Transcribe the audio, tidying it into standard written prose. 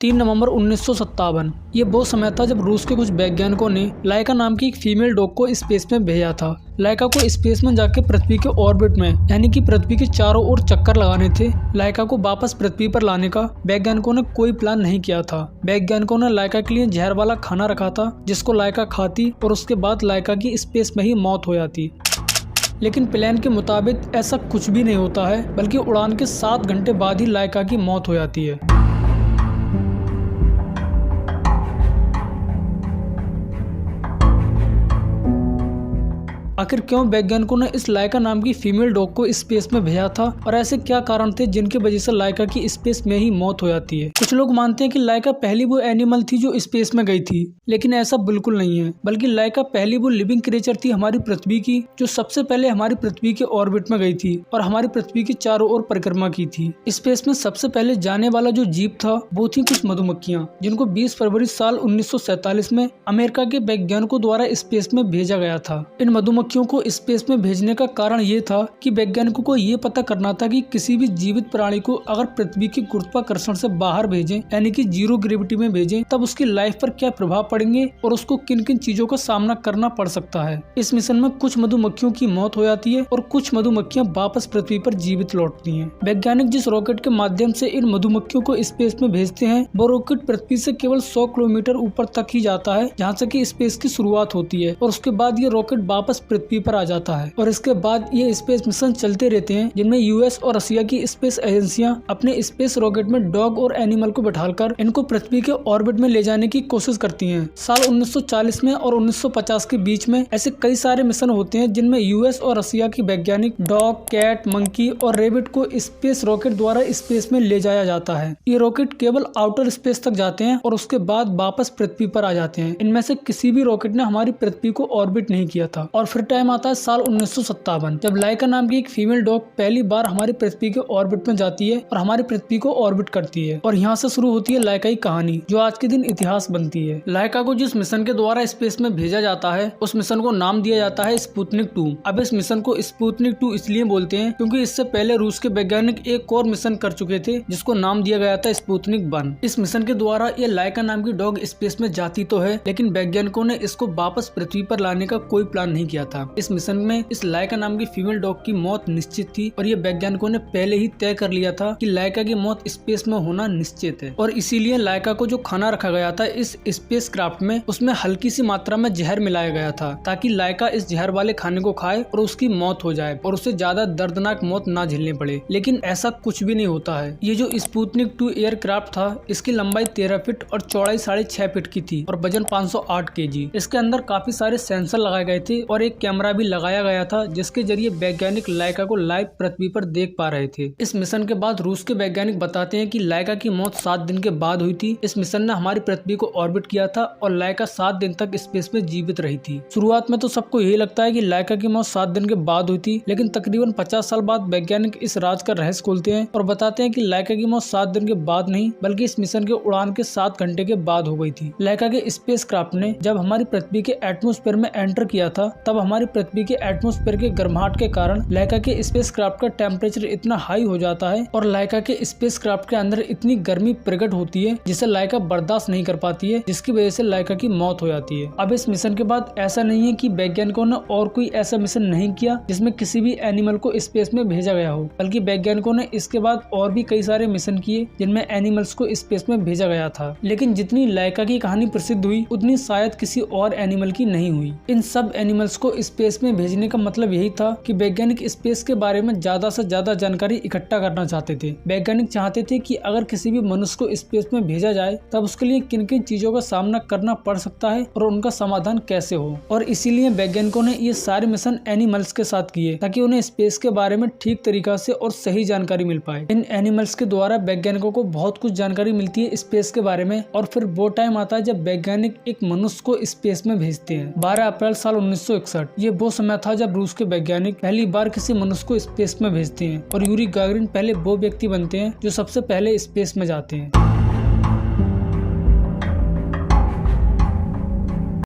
3 नवंबर 1957 ये वो समय था जब रूस के कुछ वैज्ञानिकों ने लाइका नाम की एक फीमेल डॉग को स्पेस में भेजा था। लाइका को स्पेस में जाकर पृथ्वी के ऑर्बिट में यानी कि पृथ्वी के चारों ओर चक्कर लगाने थे। लाइका को वापस पृथ्वी पर लाने का वैज्ञानिकों ने कोई प्लान नहीं किया था। वैज्ञानिकों ने लाइका के लिए जहर वाला खाना रखा था जिसको लाइका खाती और उसके बाद लाइका की स्पेस में ही मौत हो जाती। लेकिन प्लान के मुताबिक ऐसा कुछ भी नहीं होता है, बल्कि उड़ान के 7 घंटे बाद ही लाइका की मौत हो जाती है। आखिर क्यों वैज्ञानिकों ने इस लाइका नाम की फीमेल डॉग को स्पेस में भेजा था और ऐसे क्या कारण थे जिनकी वजह से लाइका की स्पेस में ही मौत हो जाती है। कुछ लोग मानते हैं कि लाइका पहली वो एनिमल थी जो स्पेस में गई थी, लेकिन ऐसा बिल्कुल नहीं है, बल्कि लाइका पहली वो लिविंग क्रिएचर थी हमारी पृथ्वी की जो सबसे पहले हमारी पृथ्वी के ऑर्बिट में गई थी और हमारी पृथ्वी की चारों ओर परिक्रमा की थी। स्पेस में सबसे पहले जाने वाला जो जीव था वो थी कुछ मधुमक्खियां, जिनको 20 फरवरी साल 1947 में अमेरिका के वैज्ञानिकों द्वारा स्पेस में भेजा गया था। इन मधुमक्खियों को स्पेस में भेजने का कारण ये था कि वैज्ञानिकों को ये पता करना था कि किसी भी जीवित प्राणी को अगर पृथ्वी के गुरुत्वाकर्षण से बाहर भेजें यानी कि जीरो ग्रेविटी में भेजें तब उसकी लाइफ पर क्या प्रभाव पड़ेंगे और उसको किन किन चीजों का सामना करना पड़ सकता है। इस मिशन में कुछ मधुमक्खियों की मौत हो जाती है और कुछ मधुमक्खियां वापस पृथ्वी पर जीवित लौटती हैं। वैज्ञानिक जिस रॉकेट के माध्यम से इन मधुमक्खियों को स्पेस में भेजते हैं वो रॉकेट पृथ्वी से केवल 100 किलोमीटर ऊपर तक ही जाता है, जहाँ से कि स्पेस की शुरुआत होती है और उसके बाद ये रॉकेट वापस पृथ्वी पर आ जाता है और इसके बाद ये स्पेस मिशन चलते रहते हैं जिनमें यूएस और रशिया की स्पेस एजेंसियां अपने स्पेस रॉकेट में डॉग और एनिमल को बैठाकर इनको पृथ्वी के ऑर्बिट में ले जाने की कोशिश करती हैं। साल 1940 में और 1950 के बीच में ऐसे कई सारे मिशन होते हैं जिनमें यूएस और रशिया की वैज्ञानिक डॉग, कैट, मंकी और रेबिट को स्पेस रॉकेट द्वारा स्पेस में ले जाया जाता है। ये रॉकेट केवल आउटर स्पेस तक जाते हैं और उसके बाद वापस पृथ्वी पर आ जाते हैं। इनमें से किसी भी रॉकेट ने हमारी पृथ्वी को ऑर्बिट नहीं किया था। और फिर टाइम आता है साल 1957 जब लाइका नाम की एक फीमेल डॉग पहली बार हमारी पृथ्वी के ऑर्बिट में जाती है और हमारी पृथ्वी को ऑर्बिट करती है और यहाँ से शुरू होती है लाइका की कहानी जो आज के दिन इतिहास बनती है। लाइका को जिस मिशन के द्वारा स्पेस में भेजा जाता है उस मिशन को नाम दिया जाता है स्पुतनिक 2। अब इस मिशन को स्पुतनिक 2 इसलिए बोलते हैं क्योंकि इससे पहले रूस के वैज्ञानिक एक और मिशन कर चुके थे जिसको नाम दिया गया था स्पुतनिक 1। इस मिशन के द्वारा ये लाइका नाम की डॉग स्पेस में जाती तो है, लेकिन वैज्ञानिकों ने इसको वापस पृथ्वी पर लाने का कोई प्लान नहीं किया था। इस मिशन में इस लाइका नाम की फीमेल डॉग की मौत निश्चित थी और ये वैज्ञानिकों ने पहले ही तय कर लिया था कि लाइका की मौत स्पेस में होना निश्चित है और इसीलिए लाइका को जो खाना रखा गया था इस स्पेस क्राफ्ट में उसमें हल्की सी मात्रा में जहर मिलाया गया था ताकि लाइका इस जहर वाले खाने को खाए और उसकी मौत हो जाए और उसे ज्यादा दर्दनाक मौत ना झेलनी पड़े। लेकिन ऐसा कुछ भी नहीं होता है। ये जो स्पुतनिक 2 एयरक्राफ्ट था इसकी लंबाई 13 फीट और चौड़ाई 6.5 फीट की थी और वजन 508 kg। इसके अंदर काफी सारे सेंसर लगाए गए थे और एक कैमरा भी लगाया गया था जिसके जरिए वैज्ञानिक लाइका को लाइव पृथ्वी पर देख पा रहे थे। इस मिशन के बाद रूस के वैज्ञानिक बताते हैं कि लाइका की मौत 7 दिन के बाद हुई थी। इस मिशन ने हमारी पृथ्वी को ऑर्बिट किया था और लाइका 7 दिन तक स्पेस में जीवित रही थी। शुरुआत में तो सबको यही लगता है कि लाइका की मौत 7 दिन के बाद हुई थी, लेकिन तकरीबन 50 साल बाद वैज्ञानिक इस राज का रहस्य खोलते हैं और बताते हैं कि लाइका की मौत 7 दिन के बाद नहीं बल्कि इस मिशन के उड़ान के 7 घंटे के बाद हो गई थी। लाइका के स्पेस क्राफ्ट ने जब हमारी पृथ्वी के एटमॉस्फेयर में एंटर किया था तब हमारी पृथ्वी के एटमॉस्फेयर के गर्माहट के कारण लाइका के स्पेस क्राफ्ट का टेम्परेचर इतना हाई हो जाता है और लाइका के स्पेस क्राफ्ट के अंदर इतनी गर्मी प्रकट होती है जिसे लाइका बर्दाश्त नहीं कर पाती है, जिसकी वजह से लाइका की मौत हो जाती है। अब इस मिशन के बाद ऐसा नहीं है कि वैज्ञानिकों ने और कोई ऐसा मिशन नहीं किया जिसमें किसी भी एनिमल को स्पेस में भेजा गया हो, बल्कि वैज्ञानिकों ने इसके बाद और भी कई सारे मिशन किए जिनमें एनिमल्स को स्पेस में भेजा गया था। लेकिन जितनी लाइका की कहानी प्रसिद्ध हुई उतनी शायद किसी और एनिमल की नहीं हुई। इन सब एनिमल्स को स्पेस में भेजने का मतलब यही था कि वैज्ञानिक स्पेस के बारे में ज्यादा से ज्यादा जानकारी इकट्ठा करना चाहते थे। वैज्ञानिक चाहते थे कि अगर किसी भी मनुष्य को स्पेस में भेजा जाए तब उसके लिए किन किन चीजों का सामना करना पड़ सकता है और उनका समाधान कैसे हो, और इसीलिए वैज्ञानिकों ने ये सारे मिशन एनिमल्स के साथ किए ताकि उन्हें स्पेस के बारे में ठीक तरीका से और सही जानकारी मिल पाए। इन एनिमल्स के द्वारा वैज्ञानिकों को बहुत कुछ जानकारी मिलती है स्पेस के बारे में और फिर वो टाइम आता है जब वैज्ञानिक एक मनुष्य को स्पेस में भेजते हैं। 12 अप्रैल साल 1961 ये वो समय था जब रूस के वैज्ञानिक पहली बार किसी मनुष्य को स्पेस में भेजते हैं और यूरी गागरिन पहले वो व्यक्ति बनते हैं जो सबसे पहले स्पेस में जाते हैं।